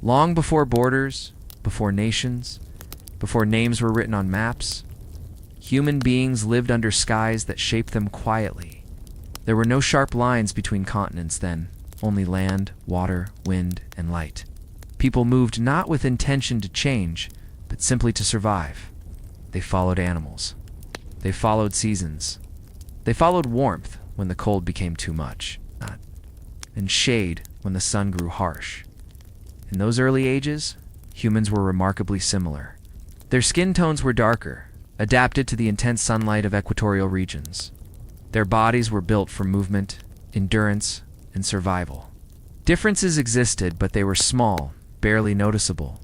Long before borders, before nations, before names were written on maps, human beings lived under skies that shaped them quietly. There were no sharp lines between continents then, only land, water, wind, and light. People moved not with intention to change, but simply to survive. They followed animals. They followed seasons. They followed warmth when the cold became too much, and shade when the sun grew harsh. In those early ages, humans were remarkably similar. Their skin tones were darker, adapted to the intense sunlight of equatorial regions. Their bodies were built for movement, endurance, and survival. Differences existed, but they were small, barely noticeable.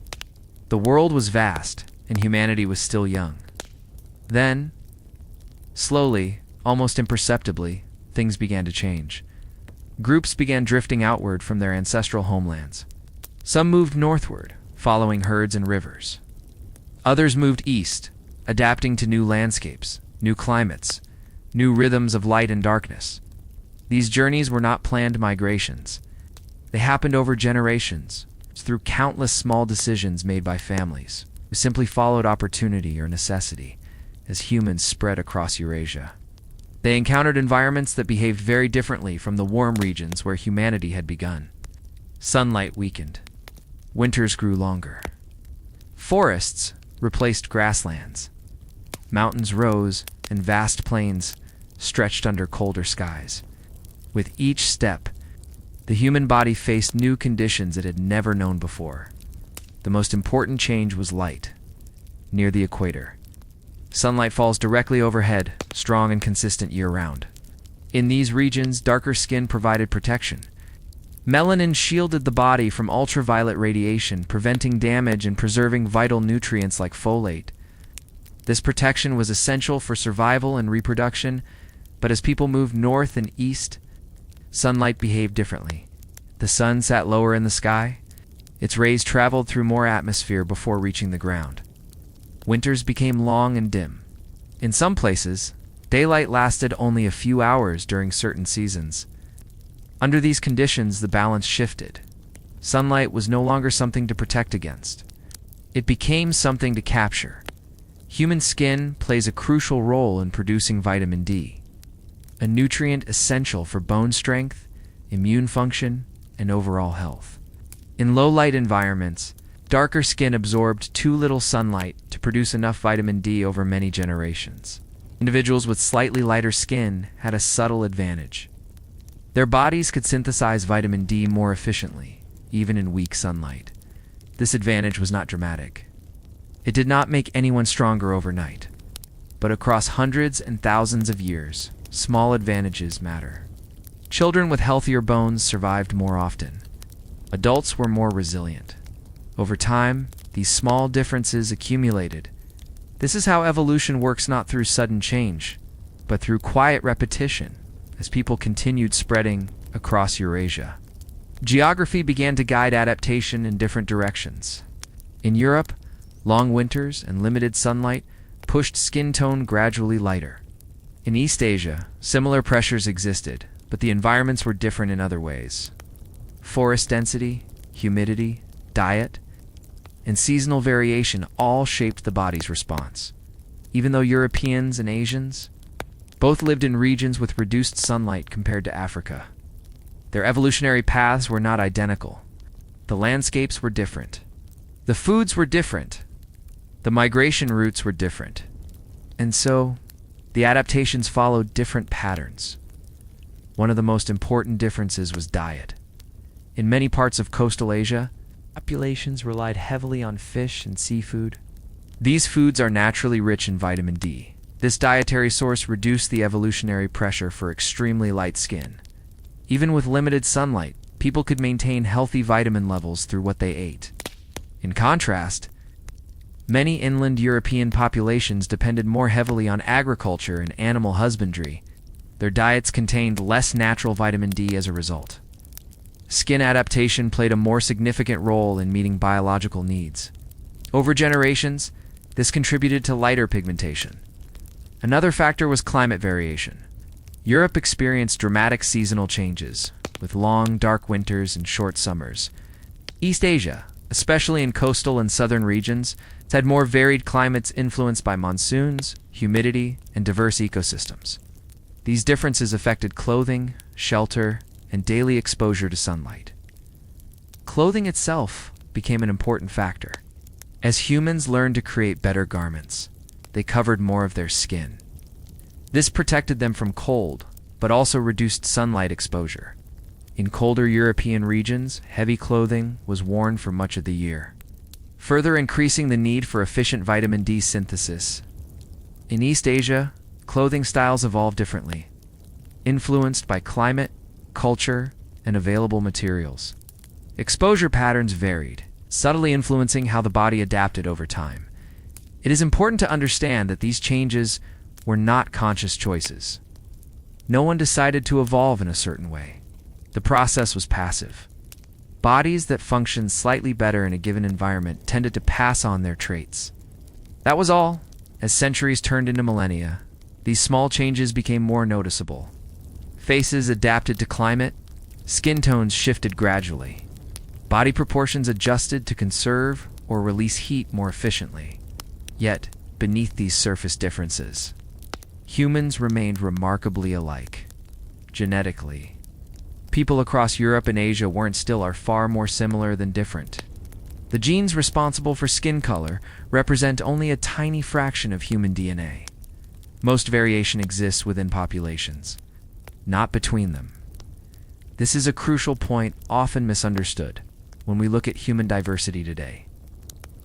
The world was vast, and humanity was still young. Then, slowly, almost imperceptibly, things began to change. Groups began drifting outward from their ancestral homelands. Some moved northward, following herds and rivers. Others moved east, adapting to new landscapes, new climates, new rhythms of light and darkness. These journeys were not planned migrations. They happened over generations, through countless small decisions made by families who simply followed opportunity or necessity as humans spread across Eurasia. They encountered environments that behaved very differently from the warm regions where humanity had begun. Sunlight weakened. Winters grew longer. Forests replaced grasslands. Mountains rose, and vast plains stretched under colder skies. With each step, the human body faced new conditions it had never known before. The most important change was light. Near the equator, sunlight falls directly overhead, strong and consistent year-round. In these regions, darker skin provided protection. Melanin shielded the body from ultraviolet radiation, preventing damage and preserving vital nutrients like folate. This protection was essential for survival and reproduction, but as people moved north and east, sunlight behaved differently. The sun sat lower in the sky. Its rays traveled through more atmosphere before reaching the ground. Winters became long and dim. In some places, daylight lasted only a few hours during certain seasons. Under these conditions, the balance shifted. Sunlight was no longer something to protect against. It became something to capture. Human skin plays a crucial role in producing vitamin D, a nutrient essential for bone strength, immune function, and overall health. In low-light environments, darker skin absorbed too little sunlight to produce enough vitamin D over many generations. Individuals with slightly lighter skin had a subtle advantage. Their bodies could synthesize vitamin D more efficiently, even in weak sunlight. This advantage was not dramatic. It did not make anyone stronger overnight. But across hundreds and thousands of years, small advantages matter. Children with healthier bones survived more often. Adults were more resilient. Over time, these small differences accumulated. This is how evolution works, not through sudden change, but through quiet repetition, as people continued spreading across Eurasia. Geography began to guide adaptation in different directions. In Europe, long winters and limited sunlight pushed skin tone gradually lighter. In East Asia, similar pressures existed, but the environments were different in other ways. Forest density, humidity, diet, and seasonal variation all shaped the body's response. Even though Europeans and Asians both lived in regions with reduced sunlight compared to Africa, their evolutionary paths were not identical. The landscapes were different. The foods were different. The migration routes were different. And so, the adaptations followed different patterns. One of the most important differences was diet. In many parts of coastal Asia, populations relied heavily on fish and seafood. These foods are naturally rich in vitamin D. This dietary source reduced the evolutionary pressure for extremely light skin. Even with limited sunlight, people could maintain healthy vitamin levels through what they ate. In contrast, many inland European populations depended more heavily on agriculture and animal husbandry. Their diets contained less natural vitamin D as a result. Skin adaptation played a more significant role in meeting biological needs. Over generations, this contributed to lighter pigmentation. Another factor was climate variation. Europe experienced dramatic seasonal changes, with long, dark winters and short summers. East Asia, especially in coastal and southern regions, had more varied climates influenced by monsoons, humidity, and diverse ecosystems. These differences affected clothing, shelter, and daily exposure to sunlight. Clothing itself became an important factor. As humans learned to create better garments, they covered more of their skin. This protected them from cold, but also reduced sunlight exposure. In colder European regions, heavy clothing was worn for much of the year, further increasing the need for efficient vitamin D synthesis. In East Asia, clothing styles evolved differently, influenced by climate, culture, and available materials. Exposure patterns varied, subtly influencing how the body adapted over time. It is important to understand that these changes were not conscious choices. No one decided to evolve in a certain way. The process was passive. Bodies that functioned slightly better in a given environment tended to pass on their traits. That was all. As centuries turned into millennia, these small changes became more noticeable. Faces adapted to climate, skin tones shifted gradually. Body proportions adjusted to conserve or release heat more efficiently. Yet, beneath these surface differences, humans remained remarkably alike. Genetically, people across Europe and Asia are far more similar than different. The genes responsible for skin color represent only a tiny fraction of human DNA. Most variation exists within populations, not between them. This is a crucial point often misunderstood when we look at human diversity today.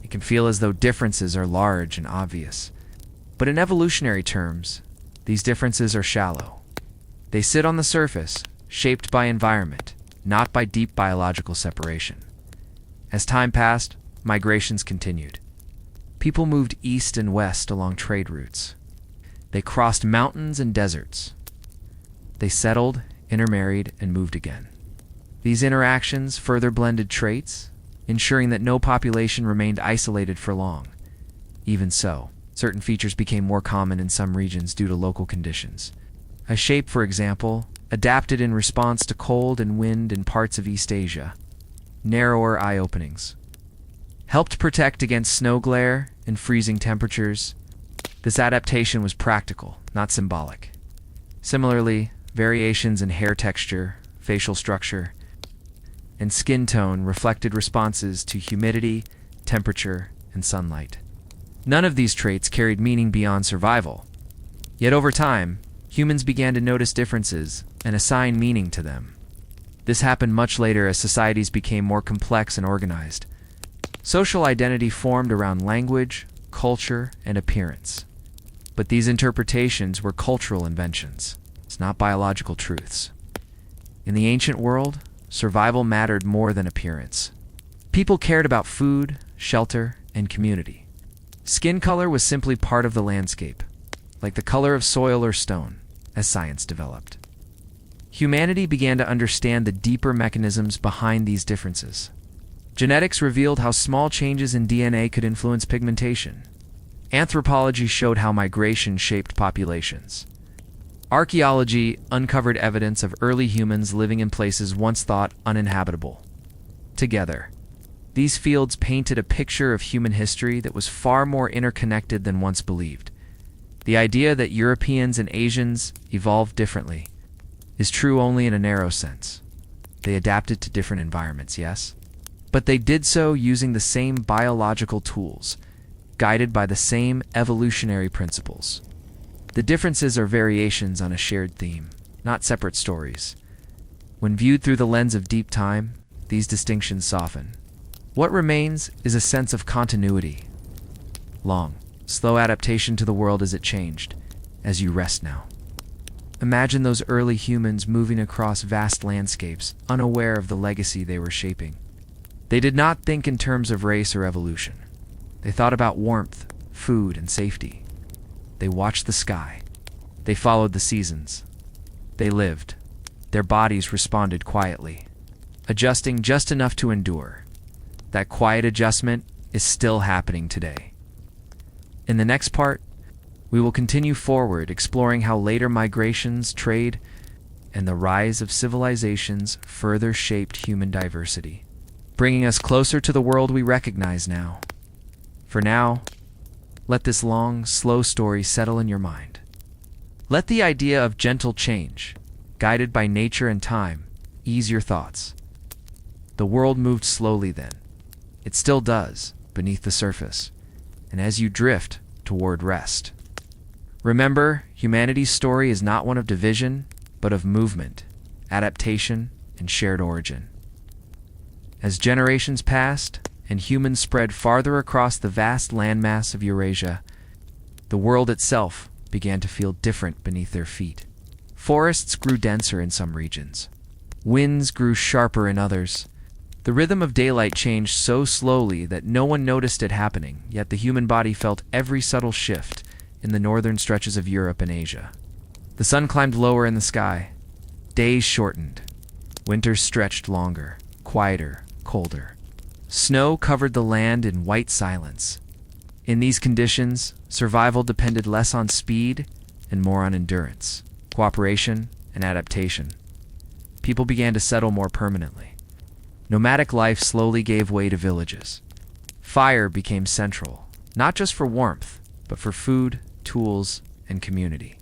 It can feel as though differences are large and obvious, but in evolutionary terms, these differences are shallow. They sit on the surface, shaped by environment, not by deep biological separation. As time passed, migrations continued. People moved east and west along trade routes. They crossed mountains and deserts. They settled, intermarried, and moved again. These interactions further blended traits, ensuring that no population remained isolated for long. Even so, certain features became more common in some regions due to local conditions. A shape, for example, adapted in response to cold and wind in parts of East Asia. Narrower eye openings helped protect against snow glare and freezing temperatures. This adaptation was practical, not symbolic. Similarly, variations in hair texture, facial structure, and skin tone reflected responses to humidity, temperature, and sunlight. None of these traits carried meaning beyond survival. Yet over time, humans began to notice differences and assign meaning to them. This happened much later as societies became more complex and organized. Social identity formed around language, culture, and appearance. But these interpretations were cultural inventions, not biological truths. In the ancient world, survival mattered more than appearance. People cared about food, shelter, and community. Skin color was simply part of the landscape, like the color of soil or stone, as science developed. Humanity began to understand the deeper mechanisms behind these differences. Genetics revealed how small changes in DNA could influence pigmentation. Anthropology showed how migration shaped populations. Archaeology uncovered evidence of early humans living in places once thought uninhabitable. Together, these fields painted a picture of human history that was far more interconnected than once believed. The idea that Europeans and Asians evolved differently is true only in a narrow sense. They adapted to different environments, yes? But they did so using the same biological tools, guided by the same evolutionary principles. The differences are variations on a shared theme, not separate stories. When viewed through the lens of deep time, these distinctions soften. What remains is a sense of continuity. Long, slow adaptation to the world as it changed, as you rest now. Imagine those early humans moving across vast landscapes, unaware of the legacy they were shaping. They did not think in terms of race or evolution. They thought about warmth, food, and safety. They watched the sky. They followed the seasons. They lived. Their bodies responded quietly, adjusting just enough to endure. That quiet adjustment is still happening today. In the next part, we will continue forward, exploring how later migrations, trade, and the rise of civilizations further shaped human diversity. bringing us closer to the world we recognize now. For now, let this long, slow story settle in your mind. Let the idea of gentle change, guided by nature and time, ease your thoughts. The world moved slowly then. It still does, beneath the surface, and as you drift toward rest. Remember, humanity's story is not one of division, but of movement, adaptation, and shared origin. As generations passed and humans spread farther across the vast landmass of Eurasia, the world itself began to feel different beneath their feet. Forests grew denser in some regions. Winds grew sharper in others. The rhythm of daylight changed so slowly that no one noticed it happening, yet the human body felt every subtle shift in the northern stretches of Europe and Asia. The sun climbed lower in the sky. Days shortened. Winters stretched longer, quieter, colder. Snow covered the land in white silence. In these conditions, survival depended less on speed and more on endurance, cooperation, and adaptation. People began to settle more permanently. Nomadic life slowly gave way to villages. Fire became central, not just for warmth, but for food, tools, and community.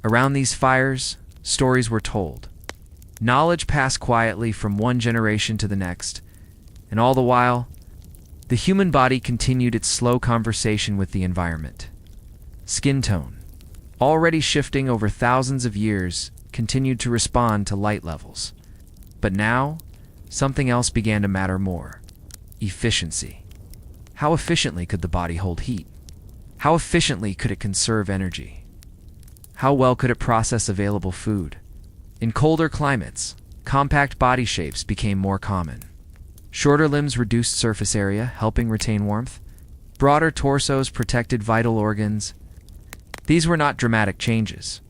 Around these fires, stories were told. Knowledge passed quietly from one generation to the next, and all the while, the human body continued its slow conversation with the environment. Skin tone, already shifting over thousands of years, continued to respond to light levels. But now, something else began to matter more: efficiency. How efficiently could the body hold heat? How efficiently could it conserve energy? How well could it process available food? In colder climates, compact body shapes became more common. Shorter limbs reduced surface area, helping retain warmth. Broader torsos protected vital organs. These were not dramatic changes,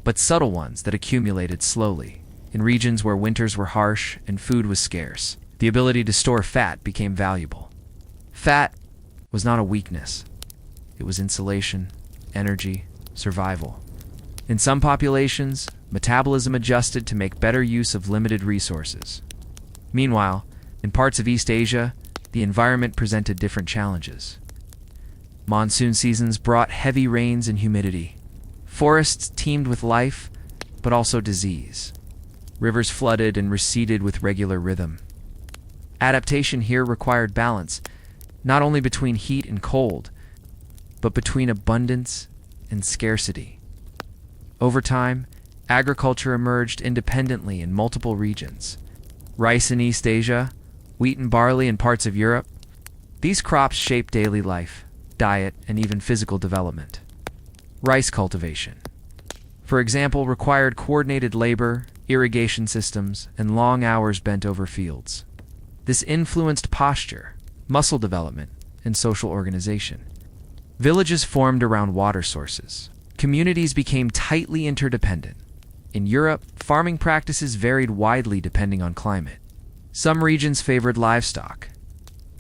but subtle ones that accumulated slowly. In regions where winters were harsh and food was scarce, the ability to store fat became valuable. Fat was not a weakness. It was insulation, energy, survival. In some populations, metabolism adjusted to make better use of limited resources. Meanwhile, in parts of East Asia, the environment presented different challenges. Monsoon seasons brought heavy rains and humidity. Forests teemed with life, but also disease. Rivers flooded and receded with regular rhythm. Adaptation here required balance, not only between heat and cold, but between abundance and scarcity. Over time, agriculture emerged independently in multiple regions. Rice in East Asia, wheat and barley in parts of Europe. These crops shaped daily life, diet, and even physical development. Rice cultivation, for example, required coordinated labor, irrigation systems, and long hours bent over fields. This influenced posture, muscle development, and social organization. Villages formed around water sources. Communities became tightly interdependent. In Europe, farming practices varied widely depending on climate. Some regions favored livestock.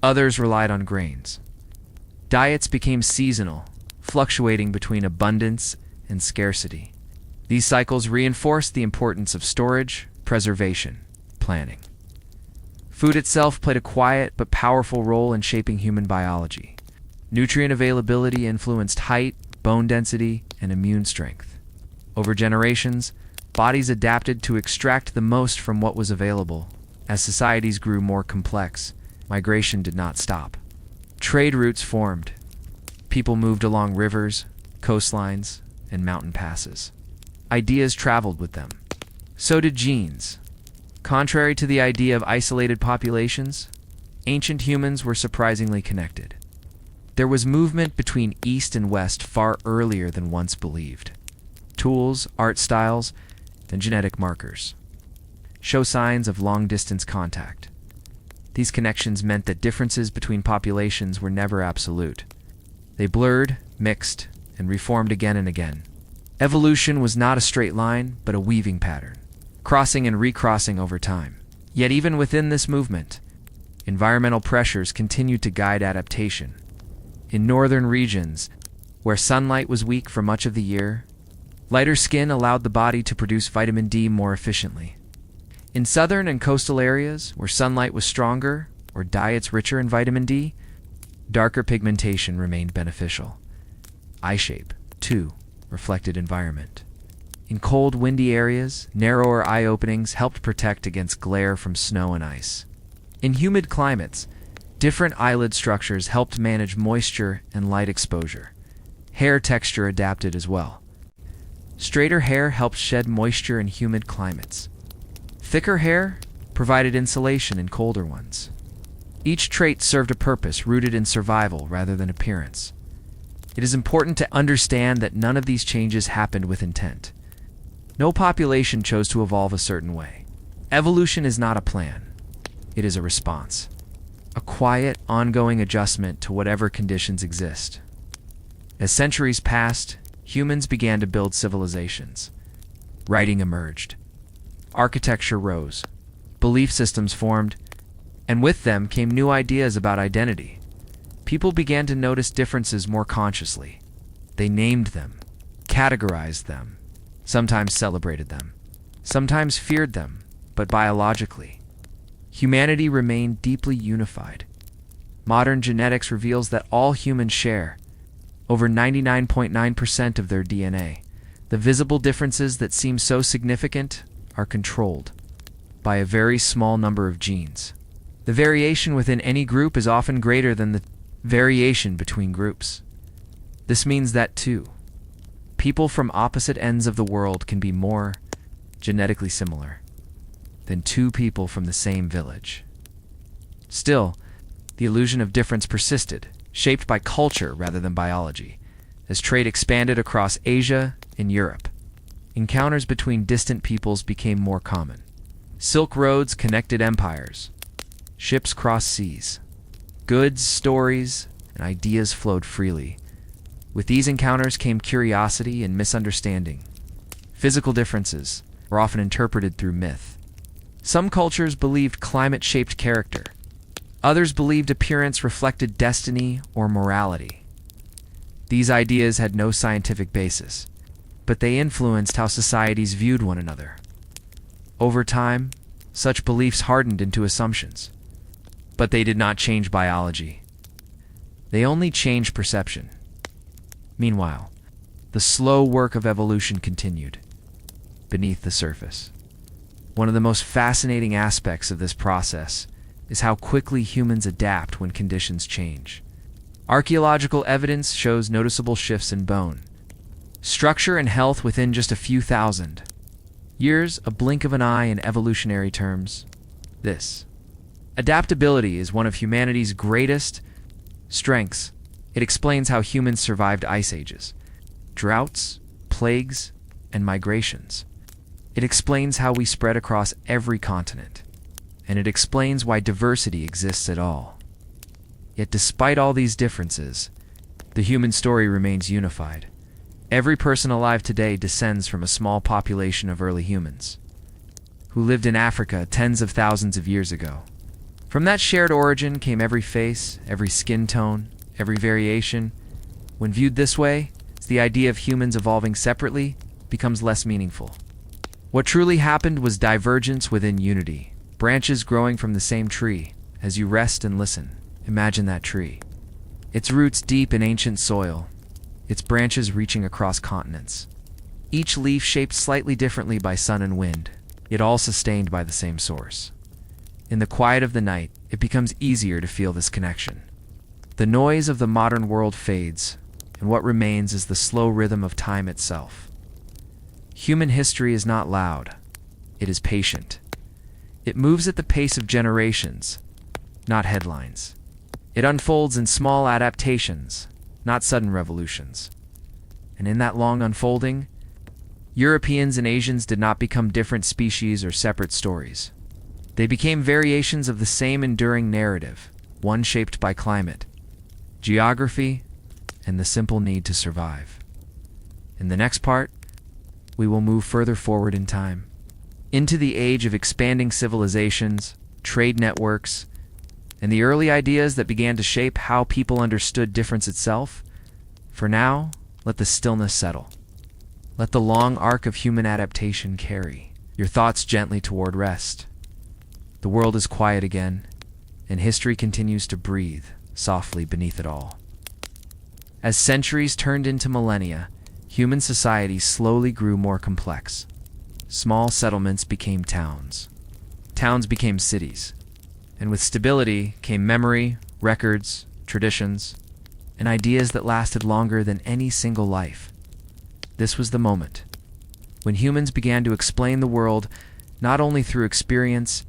Others relied on grains. Diets became seasonal, fluctuating between abundance and scarcity. These cycles reinforced the importance of storage, preservation, planning. Food itself played a quiet but powerful role in shaping human biology. Nutrient availability influenced height, bone density, and immune strength. Over generations, bodies adapted to extract the most from what was available. As societies grew more complex, migration did not stop. Trade routes formed. People moved along rivers, coastlines, and mountain passes. Ideas traveled with them. So did genes. Contrary to the idea of isolated populations, ancient humans were surprisingly connected. There was movement between East and West far earlier than once believed. Tools, art styles, and genetic markers show signs of long-distance contact. These connections meant that differences between populations were never absolute. They blurred, mixed, and reformed again and again. Evolution was not a straight line, but a weaving pattern, crossing and recrossing over time. Yet even within this movement, environmental pressures continued to guide adaptation. In northern regions, where sunlight was weak for much of the year, lighter skin allowed the body to produce vitamin D more efficiently. In southern and coastal areas where sunlight was stronger or diets richer in vitamin D, darker pigmentation remained beneficial. Eye shape, too, reflected environment. In cold, windy areas, narrower eye openings helped protect against glare from snow and ice. In humid climates, different eyelid structures helped manage moisture and light exposure. Hair texture adapted as well. Straighter hair helped shed moisture in humid climates. Thicker hair provided insulation in colder ones. Each trait served a purpose rooted in survival rather than appearance. It is important to understand that none of these changes happened with intent. No population chose to evolve a certain way. Evolution is not a plan. It is a response. A quiet, ongoing adjustment to whatever conditions exist. As centuries passed, humans began to build civilizations. Writing emerged. Architecture rose. Belief systems formed, and with them came new ideas about identity. People began to notice differences more consciously. They named them, categorized them, sometimes celebrated them, sometimes feared them, but biologically. Humanity remained deeply unified. Modern genetics reveals that all humans share over 99.9% of their DNA. The visible differences that seem so significant are controlled by a very small number of genes. The variation within any group is often greater than the variation between groups. This means that, too, people from opposite ends of the world can be more genetically similar than two people from the same village. Still, the illusion of difference persisted, shaped by culture rather than biology, as trade expanded across Asia and Europe. Encounters between distant peoples became more common. Silk roads connected empires. Ships crossed seas. Goods, stories, and ideas flowed freely. With these encounters came curiosity and misunderstanding. Physical differences were often interpreted through myth. Some cultures believed climate shaped character. Others believed appearance reflected destiny or morality. These ideas had no scientific basis, but they influenced how societies viewed one another. Over time, such beliefs hardened into assumptions. But they did not change biology. They only changed perception. Meanwhile, the slow work of evolution continued beneath the surface. One of the most fascinating aspects of this process is how quickly humans adapt when conditions change. Archaeological evidence shows noticeable shifts in bone structure and health within just a few thousand years, a blink of an eye in evolutionary terms. This adaptability is one of humanity's greatest strengths. It explains how humans survived ice ages, droughts, plagues, and migrations. It explains how we spread across every continent, and it explains why diversity exists at all. Yet despite all these differences, the human story remains unified. Every person alive today descends from a small population of early humans who lived in Africa tens of thousands of years ago. From that shared origin came every face, every skin tone, every variation. When viewed this way, the idea of humans evolving separately becomes less meaningful. What truly happened was divergence within unity, branches growing from the same tree. As you rest and listen, imagine that tree. Its roots deep in ancient soil, its branches reaching across continents. Each leaf shaped slightly differently by sun and wind, yet all sustained by the same source. In the quiet of the night, it becomes easier to feel this connection. The noise of the modern world fades, and what remains is the slow rhythm of time itself. Human history is not loud. It is patient. It moves at the pace of generations, not headlines. It unfolds in small adaptations, not sudden revolutions. And in that long unfolding, Europeans and Asians did not become different species or separate stories. They became variations of the same enduring narrative, one shaped by climate, geography, and the simple need to survive. In the next part, we will move further forward in time, into the age of expanding civilizations, trade networks, and the early ideas that began to shape how people understood difference itself. For now, let the stillness settle. Let the long arc of human adaptation carry. your thoughts gently toward rest. The world is quiet again, and history continues to breathe softly beneath it all. As centuries turned into millennia, human society slowly grew more complex. Small settlements became towns. Towns became cities. And with stability came memory, records, traditions, and ideas that lasted longer than any single life. This was the moment when humans began to explain the world not only through experience,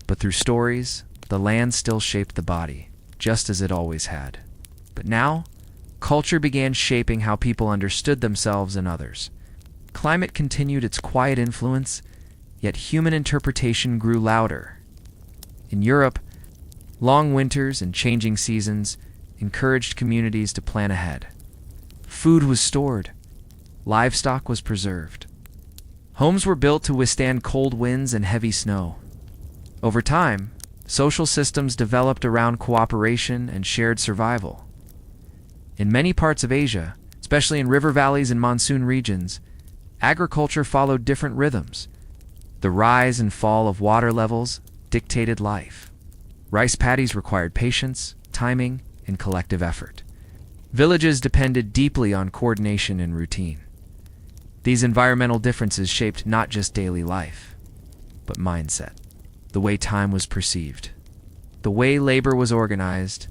but through stories. The land still shaped the body, just as it always had. But now, culture began shaping how people understood themselves and others. Climate continued its quiet influence, yet human interpretation grew louder. In Europe, long winters and changing seasons encouraged communities to plan ahead. Food was stored. Livestock was preserved. Homes were built to withstand cold winds and heavy snow. Over time, social systems developed around cooperation and shared survival. In many parts of Asia, especially in river valleys and monsoon regions, agriculture followed different rhythms. The rise and fall of water levels dictated life. Rice paddies required patience, timing, and collective effort. Villages depended deeply on coordination and routine. These environmental differences shaped not just daily life, but mindset, the way time was perceived, the way labor was organized,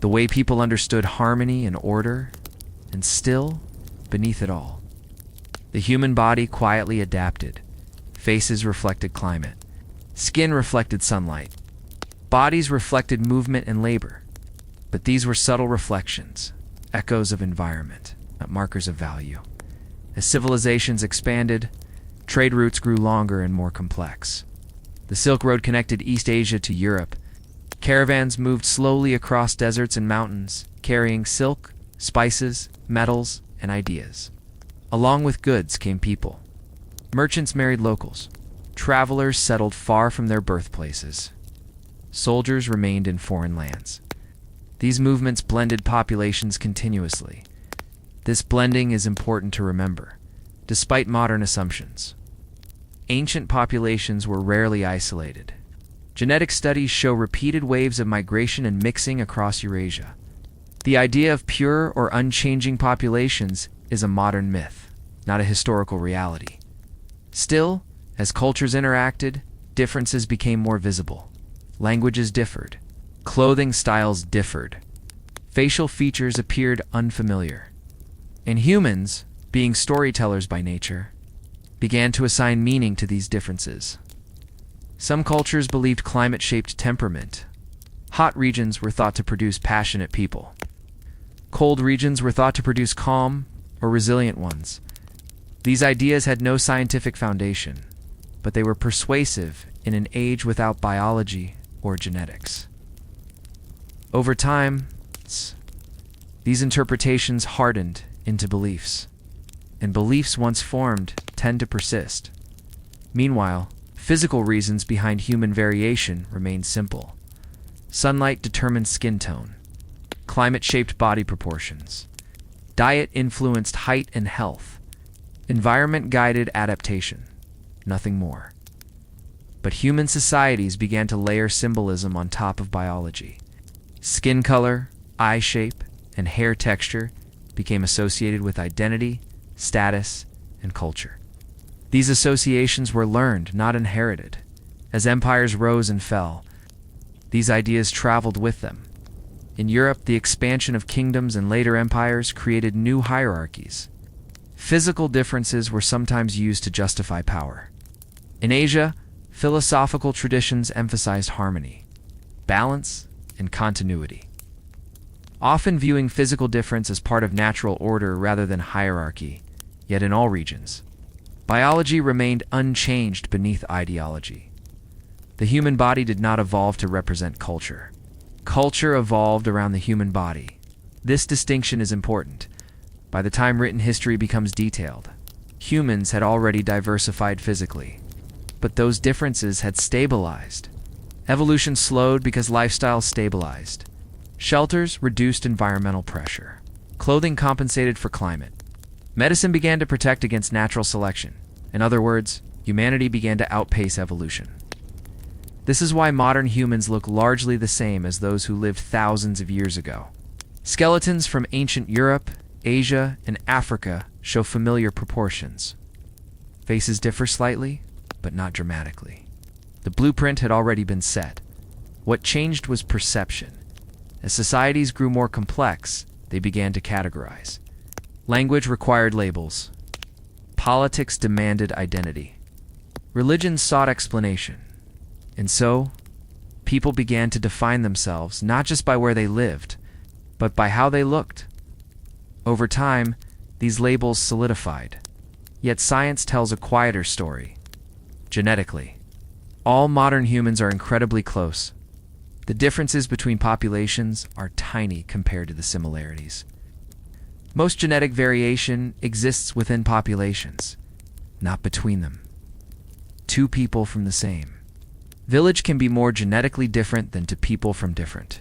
the way people understood harmony and order, and still, beneath it all, the human body quietly adapted. Faces reflected climate. Skin reflected sunlight. Bodies reflected movement and labor. But these were subtle reflections, echoes of environment, not markers of value. As civilizations expanded, trade routes grew longer and more complex. The Silk Road connected East Asia to Europe. Caravans moved slowly across deserts and mountains, carrying silk, spices, metals, and ideas. Along with goods came people. Merchants married locals. Travelers settled far from their birthplaces. Soldiers remained in foreign lands. These movements blended populations continuously. This blending is important to remember, despite modern assumptions. Ancient populations were rarely isolated. Genetic studies show repeated waves of migration and mixing across Eurasia. The idea of pure or unchanging populations is a modern myth, not a historical reality. Still, as cultures interacted, differences became more visible. Languages differed. Clothing styles differed. Facial features appeared unfamiliar. And humans, being storytellers by nature, began to assign meaning to these differences. Some cultures believed climate shaped temperament. Hot regions were thought to produce passionate people. Cold regions were thought to produce calm or resilient ones. These ideas had no scientific foundation, but they were persuasive in an age without biology or genetics. Over time, these interpretations hardened into beliefs, and beliefs once formed tend to persist. Meanwhile, physical reasons behind human variation remain simple. Sunlight determined skin tone. Climate shaped body proportions. Diet influenced height and health. Environment guided adaptation. Nothing more. But human societies began to layer symbolism on top of biology. Skin color, eye shape, and hair texture became associated with identity, status, and culture. These associations were learned, not inherited. As empires rose and fell, these ideas traveled with them. In Europe, the expansion of kingdoms and later empires created new hierarchies. Physical differences were sometimes used to justify power. In Asia, philosophical traditions emphasized harmony, balance, and continuity, often viewing physical difference as part of natural order rather than hierarchy. Yet in all regions, biology remained unchanged beneath ideology. The human body did not evolve to represent culture. Culture evolved around the human body. This distinction is important. By the time written history becomes detailed, humans had already diversified physically, but those differences had stabilized. Evolution slowed because lifestyles stabilized. Shelters reduced environmental pressure. Clothing compensated for climate. Medicine began to protect against natural selection. In other words, humanity began to outpace evolution. This is why modern humans look largely the same as those who lived thousands of years ago. Skeletons from ancient Europe, Asia, and Africa show familiar proportions. Faces differ slightly, but not dramatically. The blueprint had already been set. What changed was perception. As societies grew more complex, they began to categorize. Language required labels. Politics demanded identity. Religion sought explanation. And so, people began to define themselves not just by where they lived, but by how they looked. Over time, these labels solidified. Yet science tells a quieter story. Genetically, all modern humans are incredibly close. The differences between populations are tiny compared to the similarities. Most genetic variation exists within populations, not between them. Two people from the same village can be more genetically different than two people from different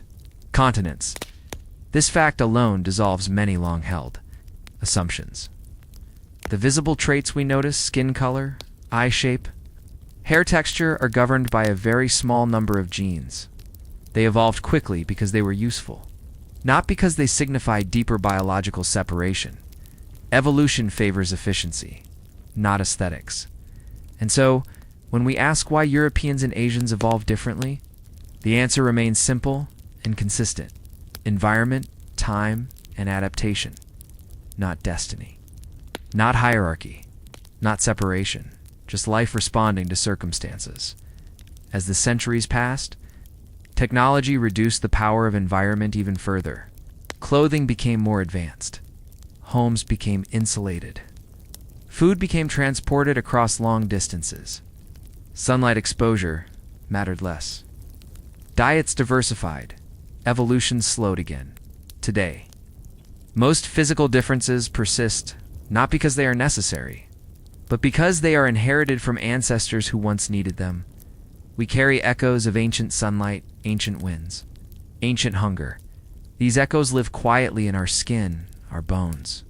continents. This fact alone dissolves many long-held assumptions. The visible traits we notice, skin color, eye shape, hair texture, are governed by a very small number of genes. They evolved quickly because they were useful, not because they signify deeper biological separation. Evolution favors efficiency, not aesthetics. And so, when we ask why Europeans and Asians evolved differently, the answer remains simple and consistent. Environment, time, and adaptation, not destiny. Not hierarchy, not separation, just life responding to circumstances. As the centuries passed, technology reduced the power of environment even further. Clothing became more advanced. Homes became insulated. Food became transported across long distances. Sunlight exposure mattered less. Diets diversified. Evolution slowed again. Today, most physical differences persist not because they are necessary, but because they are inherited from ancestors who once needed them. We carry echoes of ancient sunlight, ancient winds, ancient hunger. These echoes live quietly in our skin, our bones,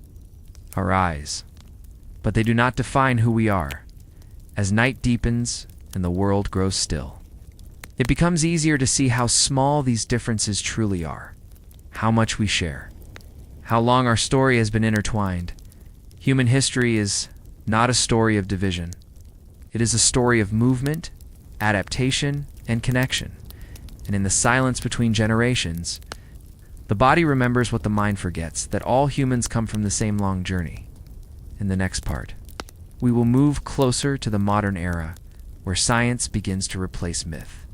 our eyes, but they do not define who we are. As night deepens and the world grows still, it becomes easier to see how small these differences truly are, how much we share, how long our story has been intertwined. Human history is not a story of division. It is a story of movement, adaptation, and connection. And in the silence between generations, the body remembers what the mind forgets, that all humans come from the same long journey. In the next part, we will move closer to the modern era, where science begins to replace myth,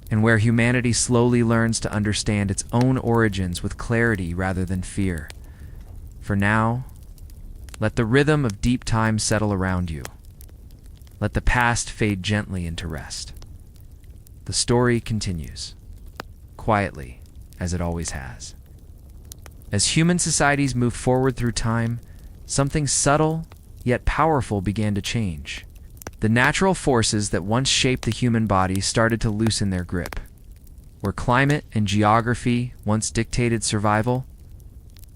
and where humanity slowly learns to understand its own origins with clarity rather than fear. For now, let the rhythm of deep time settle around you. Let the past fade gently into rest. The story continues, quietly, as it always has. As human societies moved forward through time, something subtle yet powerful began to change. The natural forces that once shaped the human body started to loosen their grip. Where climate and geography once dictated survival,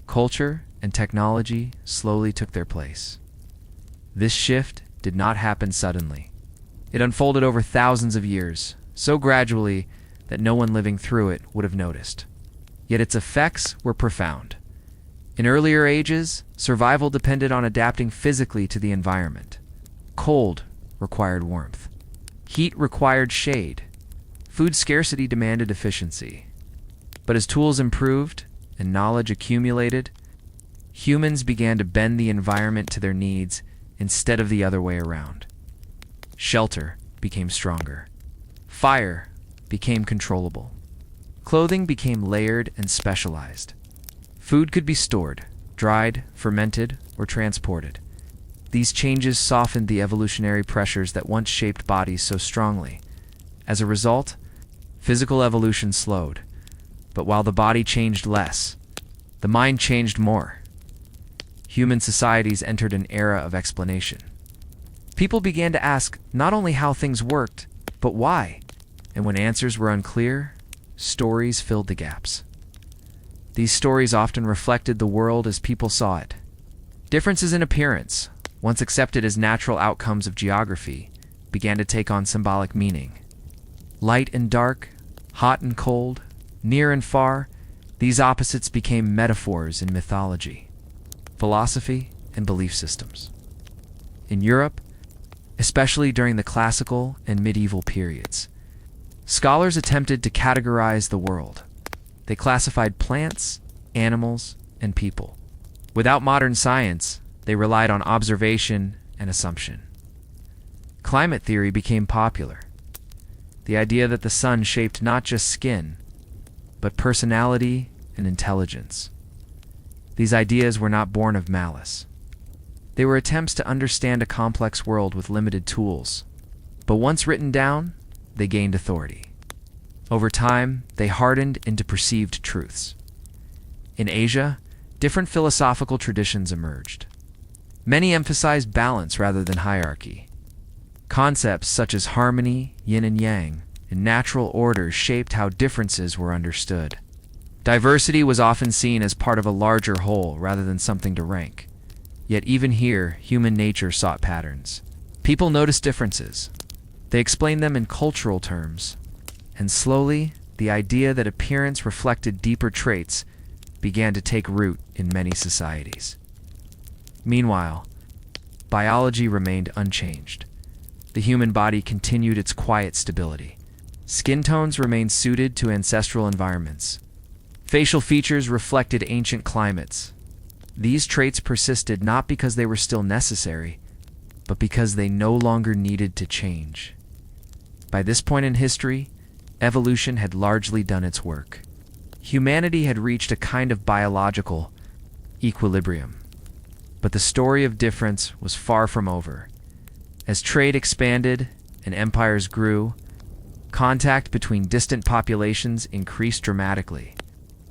culture and technology slowly took their place. This shift did not happen suddenly. It unfolded over thousands of years, so gradually that no one living through it would have noticed. Yet its effects were profound. In earlier ages, survival depended on adapting physically to the environment. Cold required warmth. Heat required shade. Food scarcity demanded efficiency. But as tools improved and knowledge accumulated, humans began to bend the environment to their needs instead of the other way around. Shelter became stronger. Fire became controllable. Clothing became layered and specialized. Food could be stored, dried, fermented, or transported. These changes softened the evolutionary pressures that once shaped bodies so strongly. As a result, physical evolution slowed. But while the body changed less, the mind changed more. Human societies entered an era of explanation. People began to ask not only how things worked, but why. And when answers were unclear, stories filled the gaps. These stories often reflected the world as people saw it. Differences in appearance, once accepted as natural outcomes of geography, began to take on symbolic meaning. Light and dark, hot and cold, near and far, these opposites became metaphors in mythology, philosophy, and belief systems. In Europe, especially during the classical and medieval periods, scholars attempted to categorize the world. They classified plants, animals, and people. Without modern science, they relied on observation and assumption. Climate theory became popular. The idea that the sun shaped not just skin, but personality and intelligence. These ideas were not born of malice. They were attempts to understand a complex world with limited tools. But once written down, they gained authority. Over time, they hardened into perceived truths. In Asia, different philosophical traditions emerged. Many emphasized balance rather than hierarchy. Concepts such as harmony, yin and yang, and natural order shaped how differences were understood. Diversity was often seen as part of a larger whole rather than something to rank. Yet even here, human nature sought patterns. People noticed differences. They explained them in cultural terms. And slowly, the idea that appearance reflected deeper traits began to take root in many societies. Meanwhile, biology remained unchanged. The human body continued its quiet stability. Skin tones remained suited to ancestral environments. Facial features reflected ancient climates. These traits persisted not because they were still necessary, but because they no longer needed to change. By this point in history, evolution had largely done its work. Humanity had reached a kind of biological equilibrium. But the story of difference was far from over. As trade expanded and empires grew, contact between distant populations increased dramatically.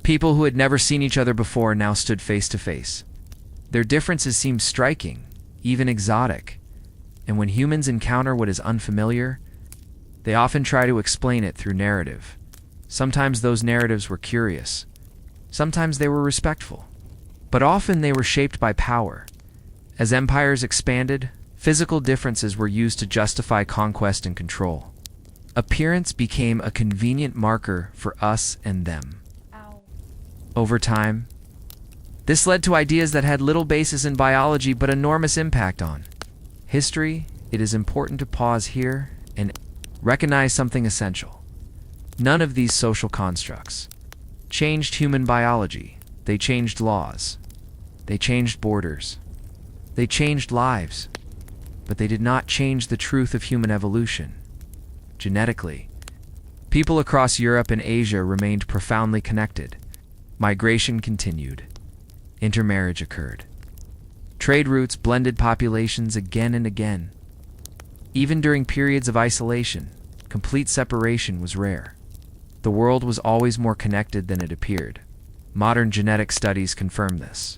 People who had never seen each other before now stood face to face. Their differences seemed striking, even exotic. And when humans encounter what is unfamiliar, they often try to explain it through narrative. Sometimes those narratives were curious. Sometimes they were respectful. But often they were shaped by power. As empires expanded, physical differences were used to justify conquest and control. Appearance became a convenient marker for us and them. Over time, this led to ideas that had little basis in biology but enormous impact on history. It is important to pause here and recognize something essential. None of these social constructs changed human biology. They changed laws. They changed borders. They changed lives. But they did not change the truth of human evolution. Genetically, people across Europe and Asia remained profoundly connected. Migration continued. Intermarriage occurred. Trade routes blended populations again and again. Even during periods of isolation, complete separation was rare. The world was always more connected than it appeared. Modern genetic studies confirm this.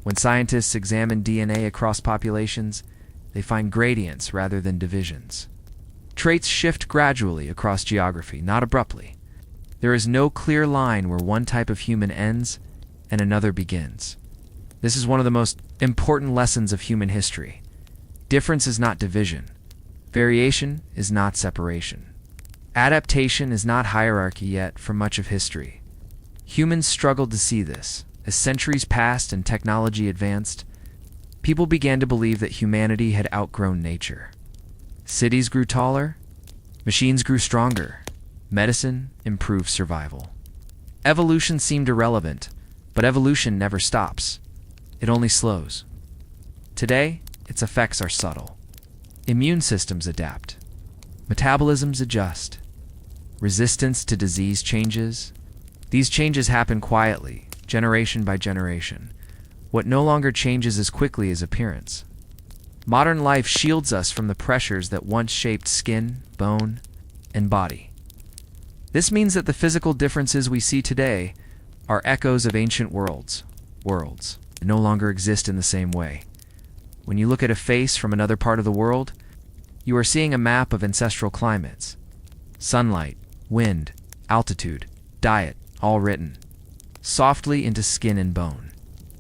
When scientists examine DNA across populations, they find gradients rather than divisions. Traits shift gradually across geography, not abruptly. There is no clear line where one type of human ends and another begins. This is one of the most important lessons of human history. Difference is not division. Variation is not separation. Adaptation is not hierarchy yet for much of history. Humans struggled to see this. As centuries passed and technology advanced, people began to believe that humanity had outgrown nature. Cities grew taller, machines grew stronger, medicine improved survival. Evolution seemed irrelevant, but evolution never stops. It only slows. Today, its effects are subtle. Immune systems adapt. Metabolisms adjust. Resistance to disease changes. These changes happen quietly, generation by generation. What no longer changes as quickly is appearance. Modern life shields us from the pressures that once shaped skin, bone, and body. This means that the physical differences we see today are echoes of ancient worlds that no longer exist in the same way. When you look at a face from another part of the world, you are seeing a map of ancestral climates. Sunlight, wind, altitude, diet, all written softly into skin and bone.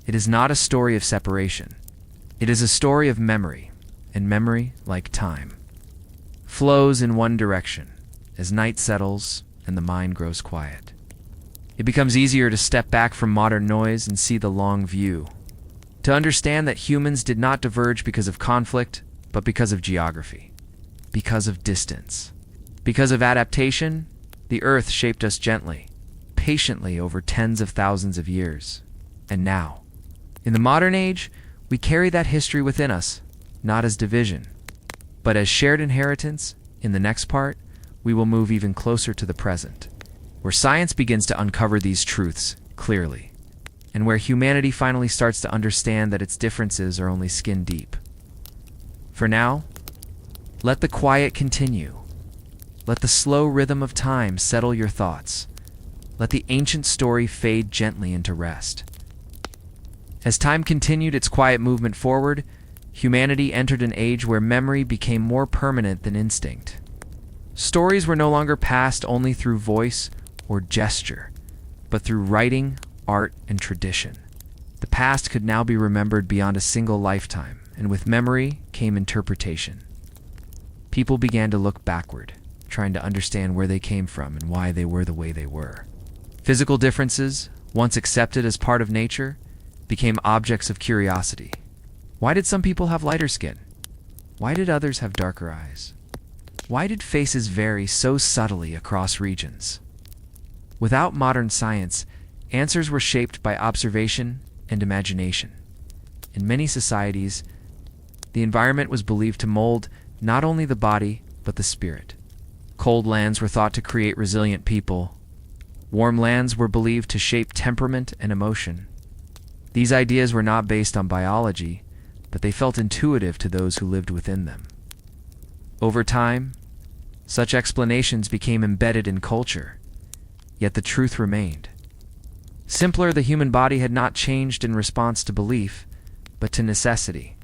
It is not a story of separation. It is a story of memory, and memory, like time, flows in one direction as night settles and the mind grows quiet. It becomes easier to step back from modern noise and see the long view, to understand that humans did not diverge because of conflict, but because of geography, because of distance, because of adaptation. The earth shaped us gently, patiently over tens of thousands of years. And now, in the modern age, we carry that history within us, not as division, but as shared inheritance. In the next part, we will move even closer to the present, where science begins to uncover these truths clearly, and where humanity finally starts to understand that its differences are only skin deep. For now, let the quiet continue. Let the slow rhythm of time settle your thoughts. Let the ancient story fade gently into rest. As time continued its quiet movement forward, humanity entered an age where memory became more permanent than instinct. Stories were no longer passed only through voice or gesture, but through writing, art, and tradition. The past could now be remembered beyond a single lifetime, and with memory came interpretation. People began to look backward, trying to understand where they came from and why they were the way they were. Physical differences, once accepted as part of nature, became objects of curiosity. Why did some people have lighter skin? Why did others have darker eyes? Why did faces vary so subtly across regions? Without modern science, answers were shaped by observation and imagination. In many societies, the environment was believed to mold not only the body, but the spirit. Cold lands were thought to create resilient people. Warm lands were believed to shape temperament and emotion. These ideas were not based on biology, but they felt intuitive to those who lived within them. Over time, such explanations became embedded in culture, yet the truth remained. Simpler, the human body had not changed in response to belief, but to necessity.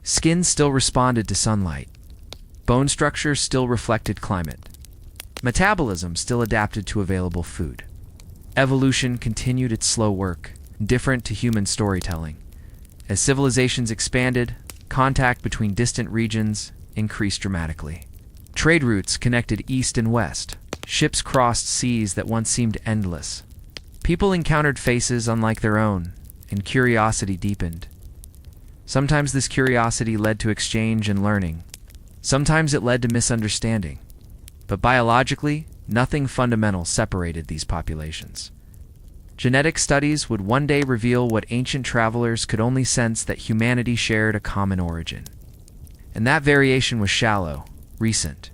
Skin still responded to sunlight. Bone structure still reflected climate. Metabolism still adapted to available food. Evolution continued its slow work, different to human storytelling. As civilizations expanded, contact between distant regions increased dramatically. Trade routes connected east and west. Ships crossed seas that once seemed endless. People encountered faces unlike their own, and curiosity deepened. Sometimes this curiosity led to exchange and learning. Sometimes it led to misunderstanding. But biologically, nothing fundamental separated these populations. Genetic studies would one day reveal what ancient travelers could only sense, that humanity shared a common origin. And that variation was shallow, recent,